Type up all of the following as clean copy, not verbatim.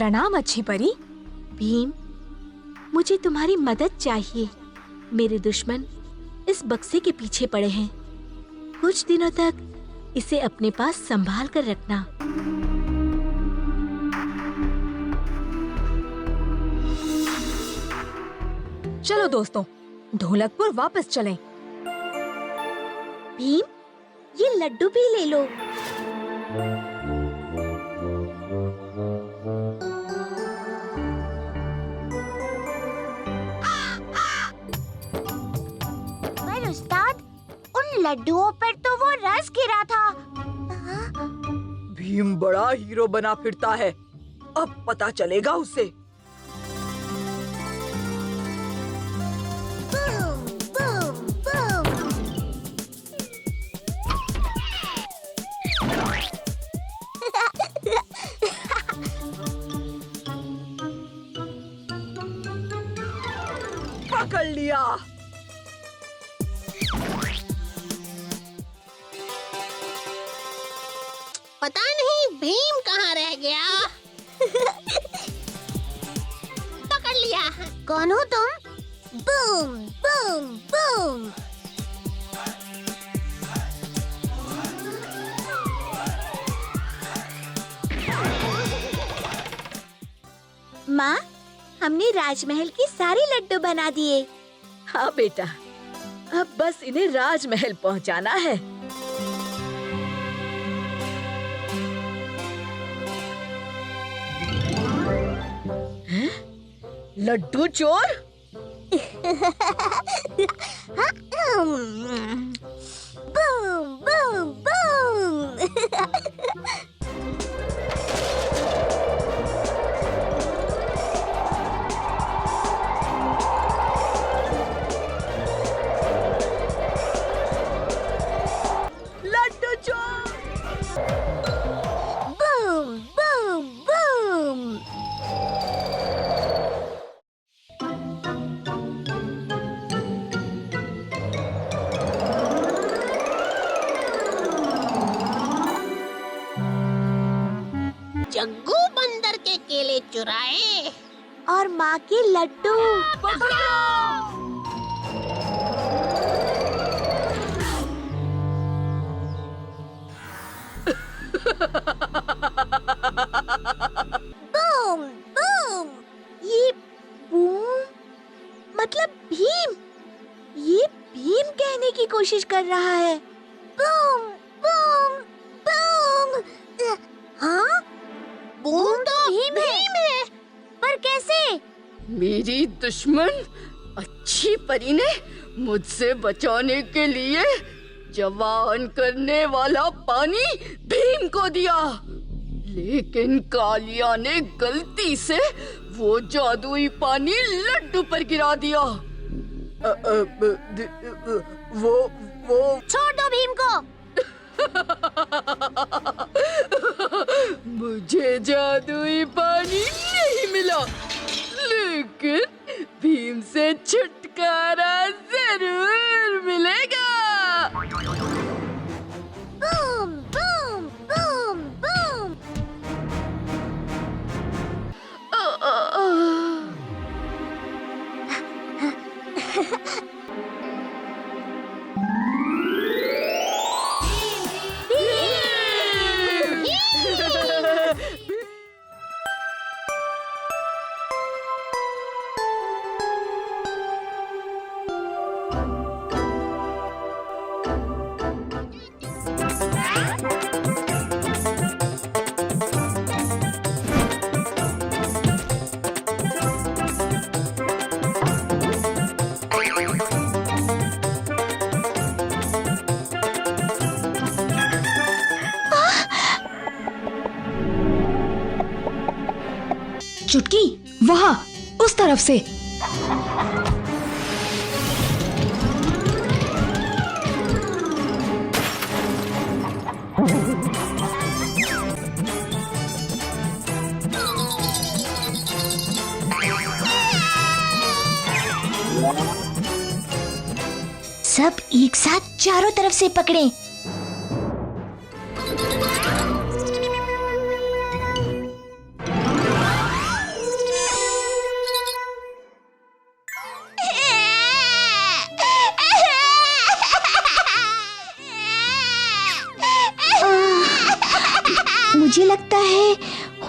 प्रणाम अच्छी परी। भीम, मुझे तुम्हारी मदद चाहिए। मेरे दुश्मन इस बक्से के पीछे पड़े हैं। कुछ दिनों तक इसे अपने पास संभाल कर रखना। चलो दोस्तों, ढोलकपुर वापस चलें। भीम, ये लड्डू भी ले लो। पर उस्ताद, उन लड्डुओं पर तो वो रस गिरा था। भीम बड़ा हीरो बना फिरता है, अब पता चलेगा उसे। बूम, बूम, पकड़ लिया। पता नहीं भीम कहाँ रह गया। पकड़ लिया। कौन हो तुम? Boom, boom, boom. माँ, हमने राजमहल के सारे लड्डू बना दिए। हाँ बेटा, अब बस इन्हें राजमहल पहुंचाना है। हैं? लड्डू चोर? Boom, boom, boom. लड्डू चोर! Boom, boom, boom. जग्गू बंदर के केले चुराए। और माँ के लड्डू। Boom, boom. ये बूम मतलब भीम। ये भीम कहने की कोशिश कर रहा है। Boom, boom, boom. हाँ, बूम तो भीम है। पर कैसे? मेरी दुश्मन अच्छी परी ने मुझसे बचाने के लिए जवान करने वाला पानी भीम को दिया, लेकिन कालिया ने गलती से वो जादुई पानी लड्डू पर गिरा दिया। वो छोड़ दो भीम को। मुझे जादुई पानी नहीं मिला, लेकिन भीम से छुटकारा जरूर मिलेगा। Boom, boom, boom, boom. चुटकी, वहाँ उस तरफ से। सब एक साथ चारों तरफ से पकड़ें।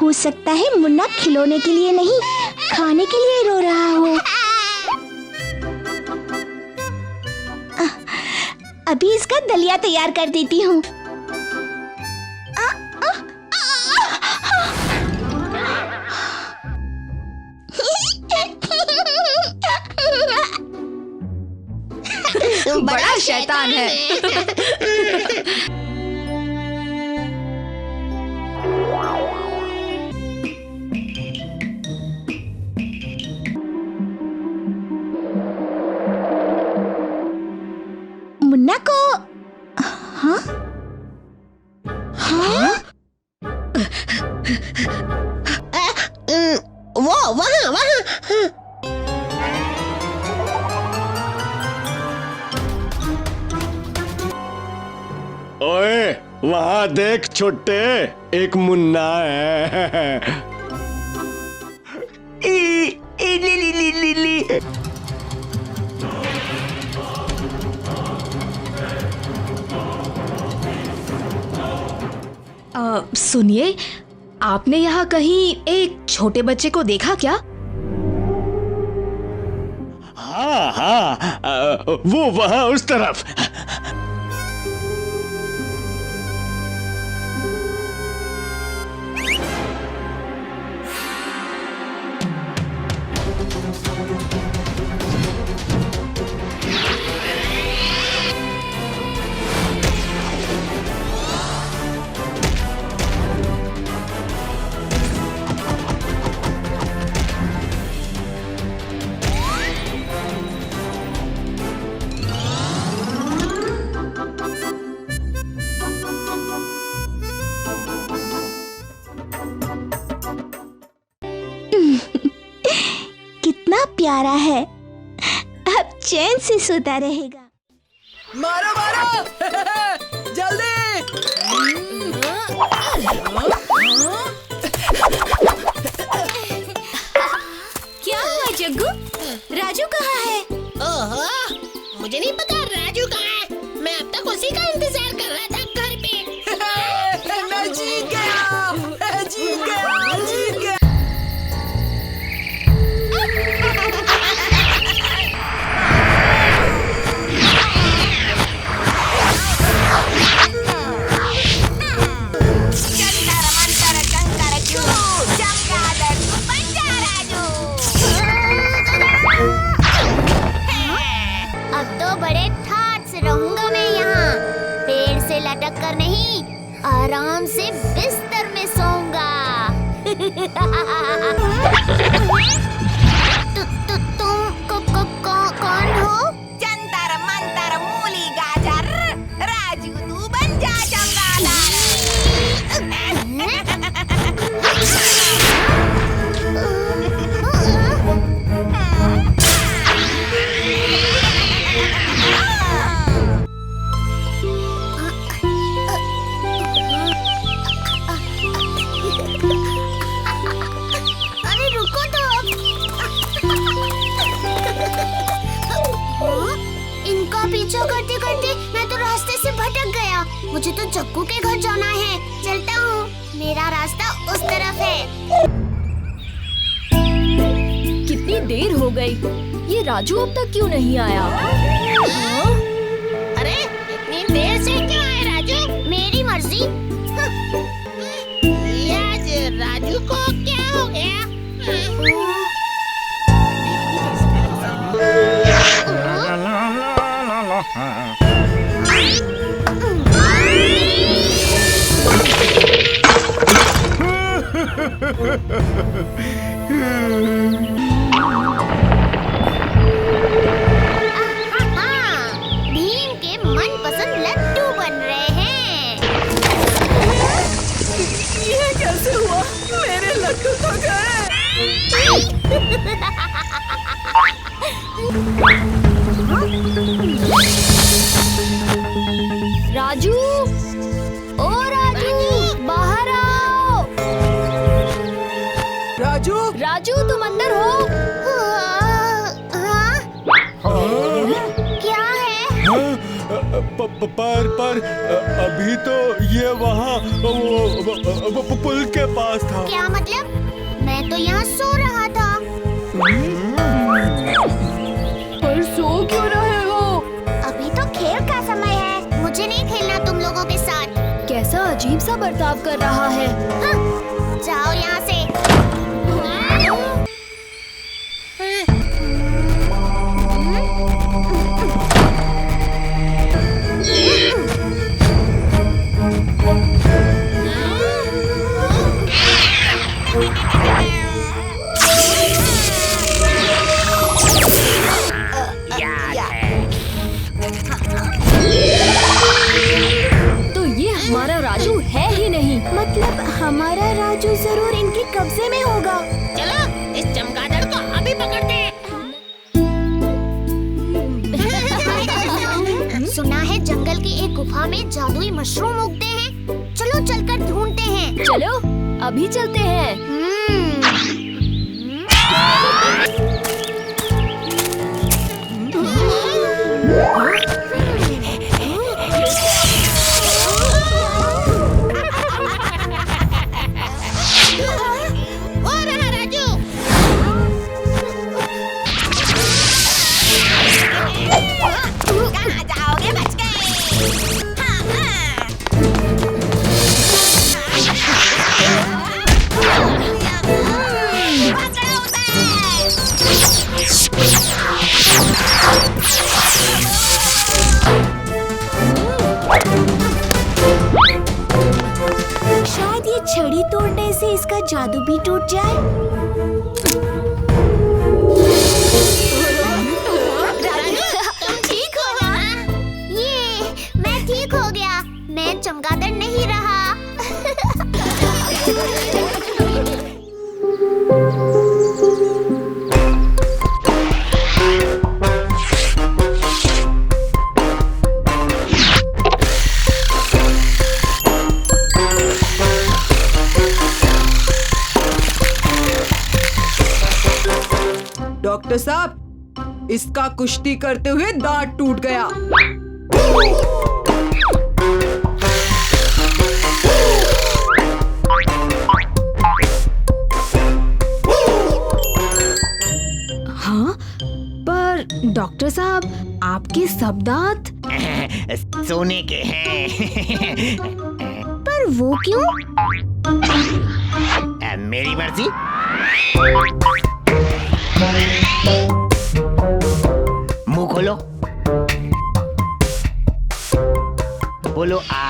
हो सकता है मुन्ना खिलौने के लिए नहीं, खाने के लिए रो रहा हो। अभी इसका दलिया तैयार कर देती हूँ। बड़ा शैतान है। मुन्ना को हाँ हाँ वो वहाँ वहाँ। ओए वहाँ देख छोटे, एक मुन्ना है। ली। सुनिए, आपने यहाँ कहीं एक छोटे बच्चे को देखा क्या? हाँ हाँ, वो वहाँ उस तरफ। कितना प्यारा है, अब चैन से सोता रहेगा। मारो मारो जल्दी। क्या हुआ जग्गू? राजू कहाँ है? ओहो, मुझे नहीं पता राजू कहाँ है। मैं अब तक उसी का इंतजार कर रहा था घर पे। मैं जीत गया, मैं जीत गया, जीत गया। अब तो बड़े ठाट से रहूंगा मैं यहाँ, पेड़ से लटक कर नहीं, आराम से बिस्तर में सोऊंगा। तुम कौन हो? जंतर मंतर मूली गाजर, राजू तू बन जा चमगादड़। अरे रुको तो। इनका पीछा करते करते मैं तो रास्ते से भटक गया। मुझे तो जग्गू के घर जाना है, चलता हूँ। मेरा रास्ता उस तरफ है। कितनी देर हो गई, ये राजू अब तक क्यों नहीं आया? अरे इतनी देर से क्यों आए राजू? मेरी मर्जी। आज राजू को क्या हो गया? भीम के मनपसंद लड्डू बन रहे हैं। ये कैसे हुआ? मेरे लड्डू तो गए। राजू, ओ राजू, बाहर आओ। राजू, राजू तुम अंदर हो? हाँ? क्या है? पर अभी तो ये वहाँ पुल के पास था। क्या मतलब? मैं तो यहाँ सो रहा था। पर सो क्यों रहे हो? अभी तो खेल का समय है, मुझे नहीं खेलना तुम लोगों के साथ। कैसा अजीब सा बर्ताव कर रहा है। हाँ, जाओ यहाँ से। तो ये हमारा राजू है ही नहीं। मतलब हमारा राजू जरूर इनके कब्जे में होगा। चलो इस चमगादड़ को अभी पकड़ते हैं। सुना है जंगल की एक गुफा में जादुई मशरूम उगते हैं। चलो चलकर ढूंढते हैं। चलो अभी चलते हैं। वो रहा राजू। कहाँ जाओगे? बच गए। हाँ, हाँ। पकड़ो शायद ये छड़ी तोड़ने से इसका जादू भी टूट जाए। तुम ठीक हो ना? ये मैं ठीक हो गया। मैं चमगादड़ नहीं रहा। डॉक्टर साहब, इसका कुश्ती करते हुए दांत टूट गया। हाँ, पर डॉक्टर साहब आपके सब दांत सोने के हैं। पर वो क्यों? मेरी मर्जी। मुंह खोलो, बोलो आ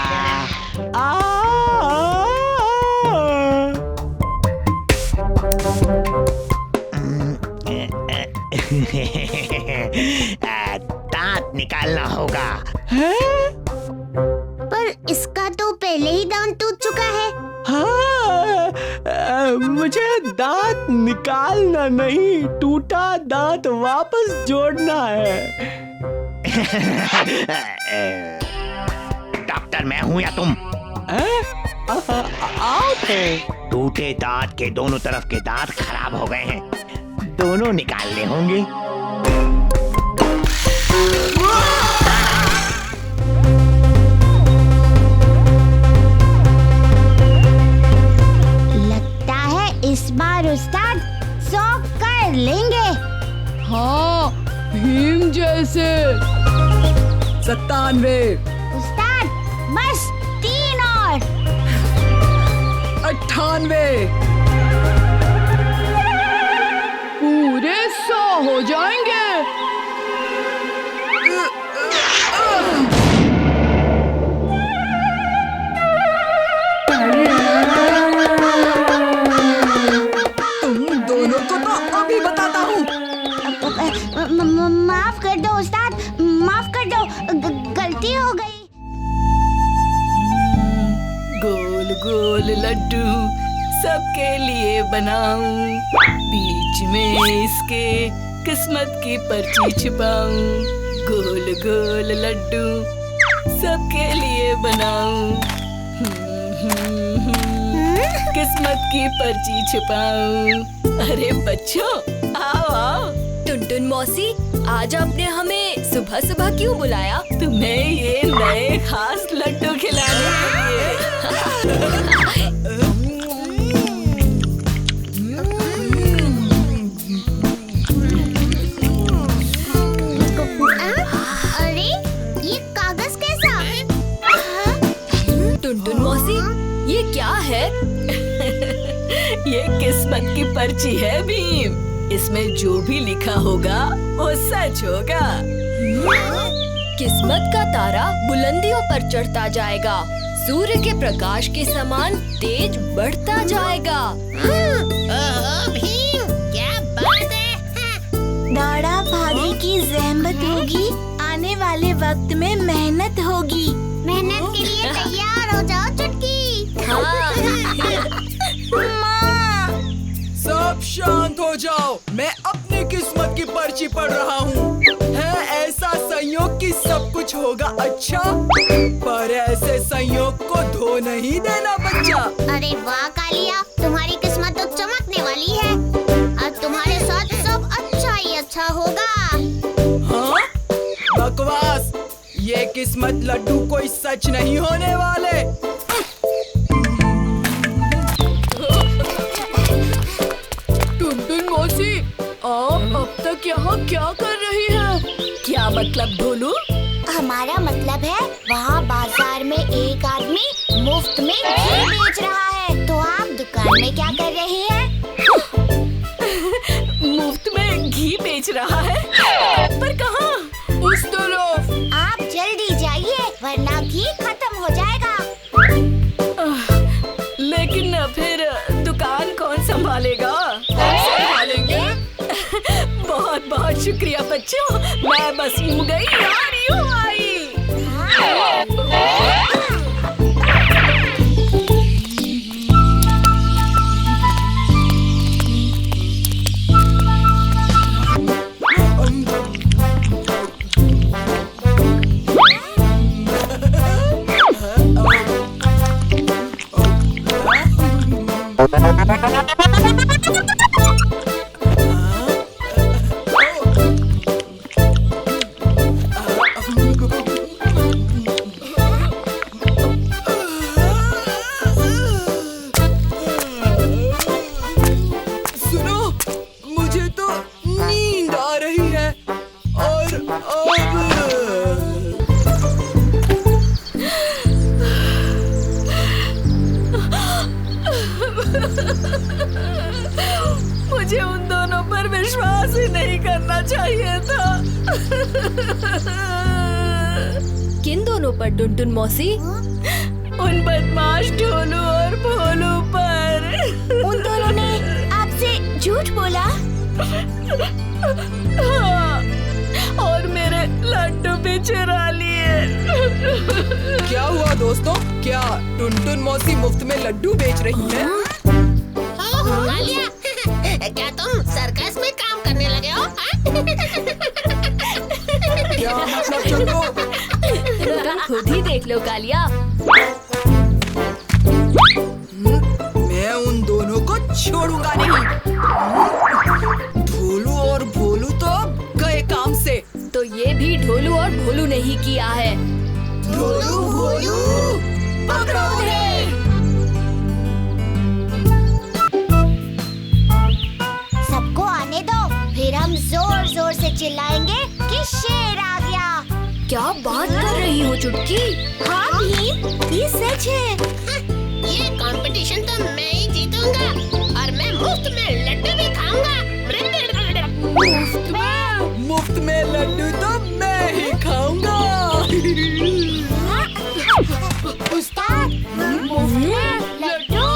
दांत निकालना होगा। पर इसका तो पहले ही दांत टूट चुका है। हाँ, मुझे दांत निकालना नहीं, टूटा दांत वापस जोड़ना है। डॉक्टर मैं हूँ या तुम? आप हैं। टूटे दांत के दोनों तरफ के दांत खराब हो गए हैं, दोनों निकालने होंगे। लगता है इस बार उस्ताद 100 कर लेंगे। हाँ, भीम जैसे। 97, उस्ताद बस 3 और। 98, पूरे 100 हो जाएंगे। तुम दोनों को तो अभी बताता हूँ। माफ कर दो उस्ताद, माफ कर दो, गलती हो गई। गोल गोल लड्डू सबके लिए बनाऊं, बीच में इसके किस्मत की पर्ची छिपाऊं। गोल गोल लड्डू सबके लिए बनाऊं, किस्मत की पर्ची छिपाऊं। अरे बच्चों आओ आओ। टुनटुन मौसी, आज आपने हमें सुबह सुबह क्यों बुलाया? तुम्हें ये नए खास लड्डू खिलाने के लिए। अरे ये कागज कैसा? टुनटुन मौसी, ये क्या है? ये किस्मत की पर्ची है भीम। इसमें जो भी लिखा होगा वो सच होगा। किस्मत का तारा बुलंदियों पर चढ़ता जाएगा, सूर्य के प्रकाश के समान तेज बढ़ता जाएगा। ओह भीम, क्या बात है। दौड़ा भागे की ज़हमत होगी, आने वाले वक्त में मेहनत होगी। मेहनत के लिए तैयार हो जाओ चुटकी। माँ, सब शांत हो जाओ, मैं अपनी किस्मत की पर्ची पढ़ रहा हूँ। है ऐसा संयोग कि सब कुछ होगा अच्छा, पर ऐसे संयोग को धो नहीं देना बच्चा। अरे वाह कालिया, तुम्हारी किस्मत तो चमकने वाली है। अब तुम्हारे साथ सब अच्छा ही अच्छा होगा। हाँ? बकवास, ये किस्मत लड्डू कोई सच नहीं होने वाले। टुनटुन मौसी, आप अब तक यहाँ क्या कर रही हैं? क्या मतलब ढोलू? हमारा मतलब है वहाँ बाजार में एक आदमी मुफ्त में घी बेच रहा है, तो आप दुकान में क्या कर रहे हैं? मुफ्त में घी बेच रहा है? पर कहाँ? उस तरफ। आप जल्दी जाइए वरना घी खत्म हो जाएगा। लेकिन फिर दुकान कौन संभालेगा? संभालेंगे? बहुत बहुत शुक्रिया बच्चों, मैं बस यूं गई और यूं आई। सुनो, मुझे तो नींद आ रही है और अब मुझे उन दोनों पर विश्वास ही नहीं करना चाहिए था। किन दोनों पर टुनटुन मौसी? उन बदमाश ढोलू और भोलू पर। उन दोनों ने आपसे झूठ बोला? हाँ, और मेरे लड्डू भी चुरा लिए। क्या हुआ दोस्तों? क्या टुनटुन मौसी मुफ्त में लड्डू बेच रही है? ओह कालिया, क्या तुम सर्कस में काम करने लगे हो? क्या मतलब चंदू? तुम खुद ही देख लो कालिया। मैं उन दोनों को छोड़ूंगा नहीं। ढोलू और भोलू तो गए काम से। तो ये भी ढोलू और भोलू ने ही किया है। ढोलू भोलू पकड़ो उन्हें। सबको आने दो, फिर हम जोर जोर से चिल्लाएंगे कि शेर आ गया। क्या बात कर रही हो चुटकी? हाँ भीम, ये सच है। ये कंपटीशन तो मैं ही जीतूंगा और मैं मुफ्त में लड्डू भी खाऊंगा। मुफ्त में लड्डू तो मैं ही खाऊंगा। उस्ताद, मुफ्त में लड्डू।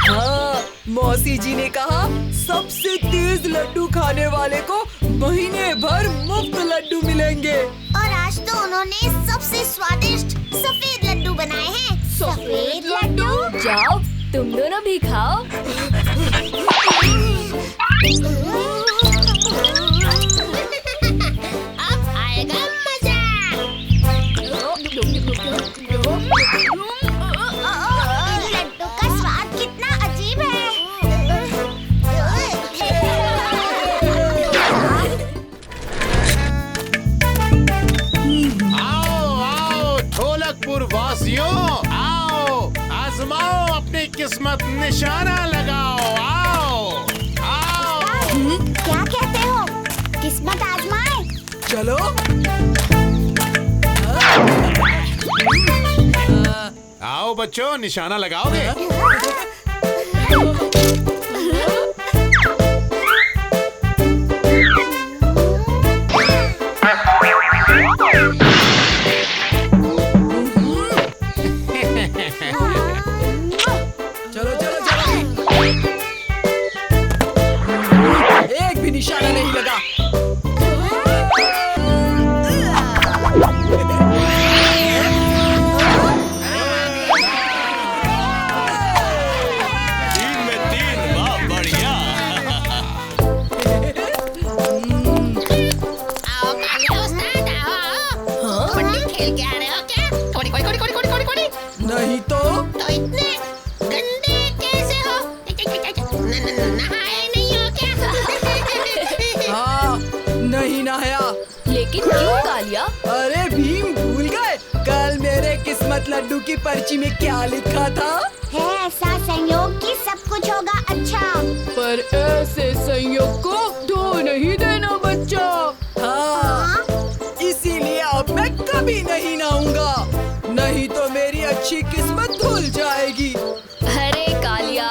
हाँ, मौसी जी ने कहा सबसे तेज लड्डू खाने वाले को महीने भर मुफ्त लड्डू मिलेंगे। और आज तो उन्होंने सबसे स्वादिष्ट सफेद लड्डू बनाए हैं। सफेद लड्डू? जाओ, तुम दोनों भी खाओ। अब आएगा मजा। लड्डू का स्वाद कितना अजीब है। किस्मत निशाना लगाओ। आओ आओ। क्या कहते हो? किस्मत आजमाए? चलो। आओ बच्चों, निशाना लगाओगे? चलो चलो चलो। एक भी निशाना नहीं लगा। नहीं तो इतने गंदे कैसे हो? नहाए नहीं हो क्या? हाँ, नहीं नहाया। लेकिन क्यों कालिया? अरे भीम, भूल गए कल मेरे किस्मत लड्डू की पर्ची में क्या लिखा था? है ऐसा संयोग कि सब कुछ होगा अच्छा। पर ऐसे संयोग को धो नहीं देना बच्चा। हाँ, इसीलिए अब मैं कभी नहीं नहाऊंगा, नहीं तो मेरी अच्छी किस्मत धुल जाएगी। अरे कालिया,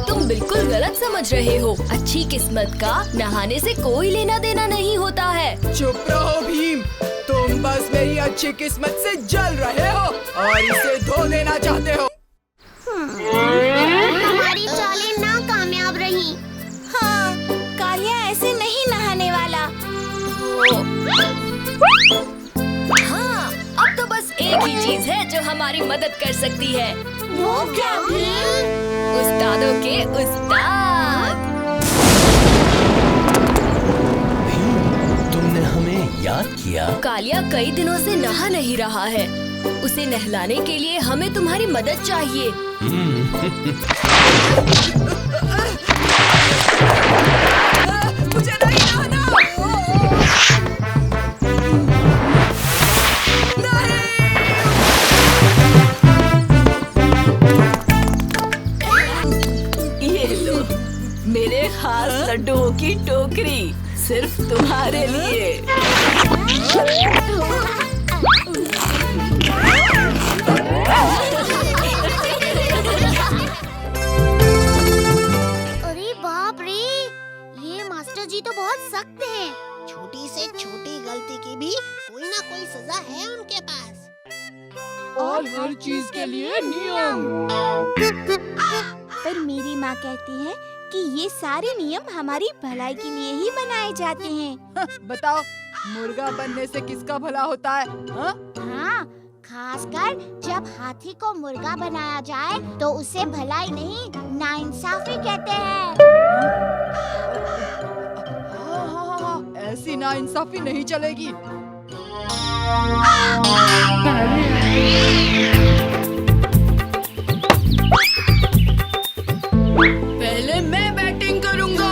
तुम बिल्कुल गलत समझ रहे हो। अच्छी किस्मत का नहाने से कोई लेना देना नहीं होता है। चुप रहो भीम, तुम बस मेरी अच्छी किस्मत से जल रहे हो और इसे धो देना चाहते हो। हमारी चालें नाकामयाब रही। हाँ, कालिया ऐसे नहीं नहाने वाला। हाँ, अब तो बस एक ही चीज है जो हमारी मदद कर सकती है। वो क्या भीम? उस्तादों के उस्ताद। तुमने हमें याद किया? कालिया कई दिनों से नहा नहीं रहा है। उसे नहलाने के लिए हमें तुम्हारी मदद चाहिए। मुझे नहीं नहाना। ये लो, मेरे खास लड्डुओं की टोकरी सिर्फ तुम्हारे लिए। अरे बाप रे, ये मास्टर जी तो बहुत सख्त हैं। छोटी से छोटी गलती की भी कोई ना कोई सजा है उनके पास। और हर चीज के लिए नियम। पर मेरी माँ कहती है कि ये सारे नियम हमारी भलाई के लिए ही बनाए जाते हैं। बताओ, मुर्गा बनने से किसका भला होता है? हाँ? हाँ, खासकर जब हाथी को मुर्गा बनाया जाए तो उसे भलाई नहीं नाइंसाफी कहते हैं। हाँ, ऐसी नाइंसाफी नहीं चलेगी। पहले मैं बैटिंग करूंगा।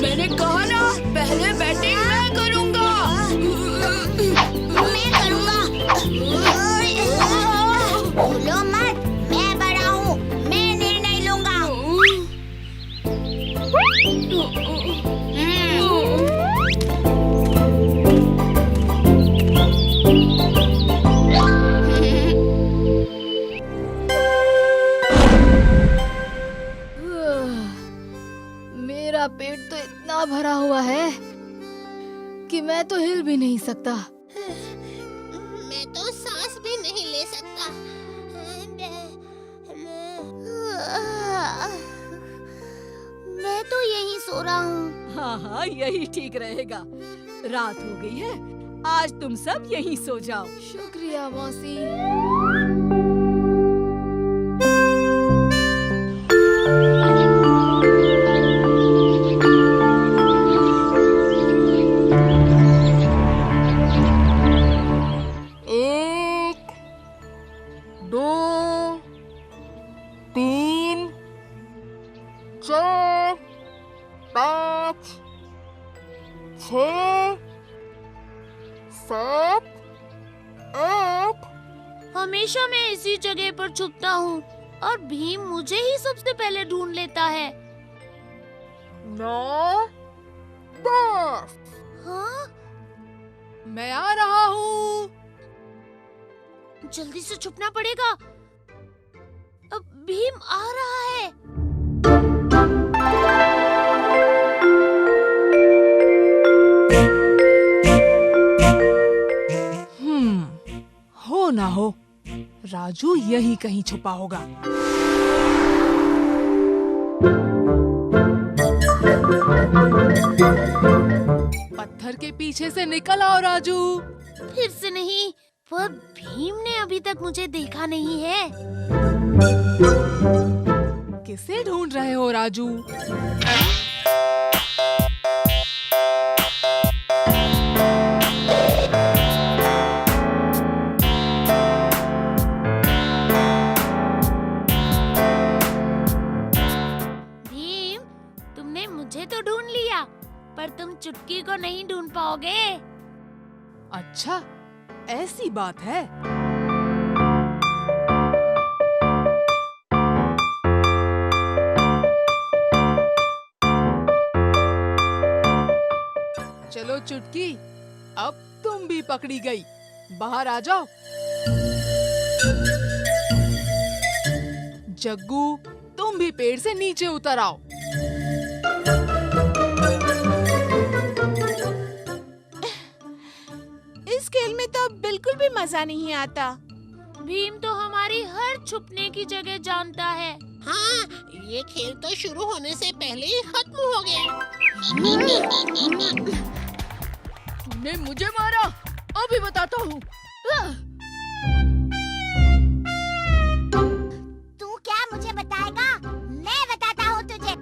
मैंने कहा ना, पहले बैटिंग मैं करूंगा। मैं करूँगा। भूलो मत, मैं बड़ा हूँ, मैं निर्णय लूंगा। मेरा पेट तो इतना भरा हुआ है कि मैं तो हिल भी नहीं सकता। मैं तो सांस भी नहीं ले सकता। मैं तो यहीं सो रहा हूँ। हाँ हाँ, यही ठीक रहेगा। रात हो गई है, आज तुम सब यहीं सो जाओ। शुक्रिया मौसी। एक, दो, तीन, चार, पाँच, छः, सात, आठ, हमेशा मैं इसी जगह पर छुपता हूँ और भीम मुझे ही सबसे पहले ढूंढ लेता है। हाँ? मैं आ रहा हूँ। जल्दी से छुपना पड़ेगा। अब भीम आ रहा है। हो ना हो, राजू यही कहीं छुपा होगा। पत्थर के पीछे से निकल आओ राजू। फिर से नहीं, पर भीम ने अभी तक मुझे देखा नहीं है। किसे ढूंढ रहे हो राजू? भीम, तुमने मुझे तो ढूंढ लिया, पर तुम चुटकी को नहीं ढूंढ पाओगे। अच्छा, ऐसी बात है। चलो चुटकी, अब तुम भी पकड़ी गई। बाहर आ जाओ। जग्गू, तुम भी पेड़ से नीचे उतर आओ। इस खेल में तो बिल्कुल भी मजा नहीं आता। भीम तो हमारी हर छुपने की जगह जानता है। हाँ, ये खेल तो शुरू होने से पहले ही खत्म हो गया। तूने मुझे मारा, अभी बताता हूँ। तू क्या मुझे बताएगा? मैं बताता हूँ तुझे।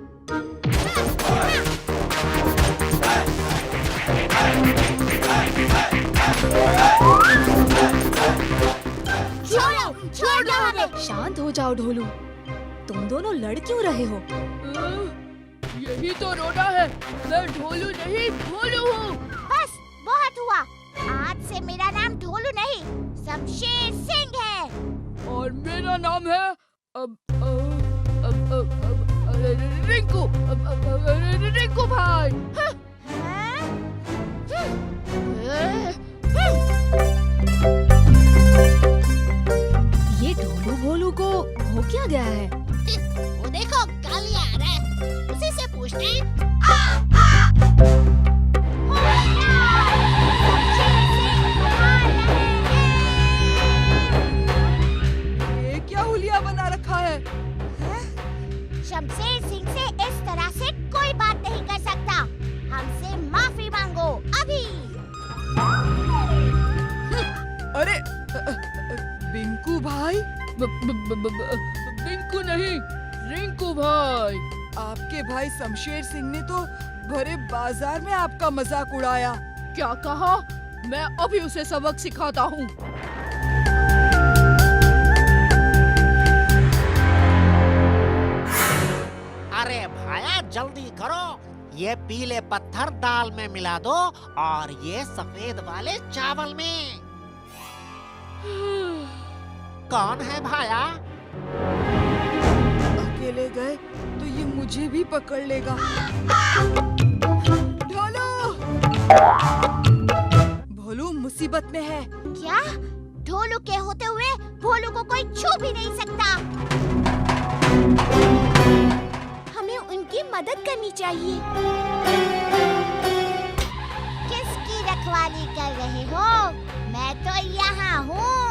छोड़ दो हमें। शांत हो जाओ ढोलू, तुम दोनों लड़ क्यों रहे हो? यही तो रोना है। मैं ढोलू नहीं, भोलू हूँ। बस बहुत हुआ। आज से मेरा नाम ढोलू नहीं, शमशेर सिंह है। और मेरा नाम है रिंकू। रिंकू भाई। ये ढोलू भोलू को हो क्या गया है? वो देखो, कालिया आ रहा है। उसी से पूछते हैं। ये क्या हुलिया बना रखा है? शमशेर सिंह से इस तरह से कोई बात नहीं कर सकता। हमसे माफी मांगो अभी। अरे बिंकू भाई? बिंकू नहीं, रिंकू भाई। आपके भाई शमशेर सिंह ने तो भरे बाजार में आपका मजाक उड़ाया। क्या कहा? मैं अभी उसे सबक सिखाता हूँ। अरे भाया, जल्दी करो। ये पीले पत्थर दाल में मिला दो और ये सफेद वाले चावल में। कौन है भाया? अकेले गए तो ये मुझे भी पकड़ लेगा। ढोलू! भोलू मुसीबत में है। क्या? ढोलू के होते हुए भोलू को कोई छू भी नहीं सकता। हमें उनकी मदद करनी चाहिए। किसकी रखवाली कर रहे हो? मैं तो यहाँ हूँ।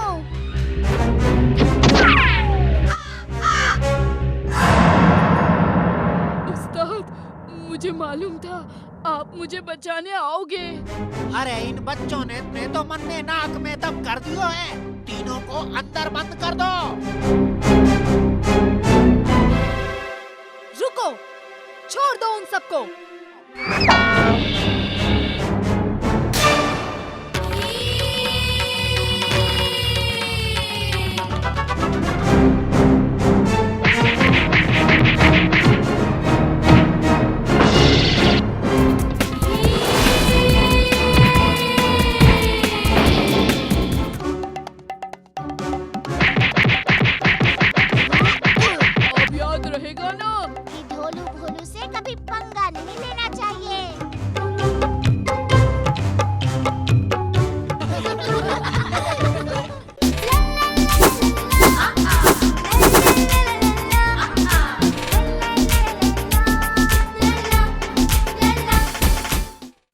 उस्ताद, मुझे मालूम था आप मुझे बचाने आओगे। अरे इन बच्चों ने तो मन्ने नाक में दम कर दियो है। तीनों को अंदर बंद कर दो। रुको, छोड़ दो उन सबको।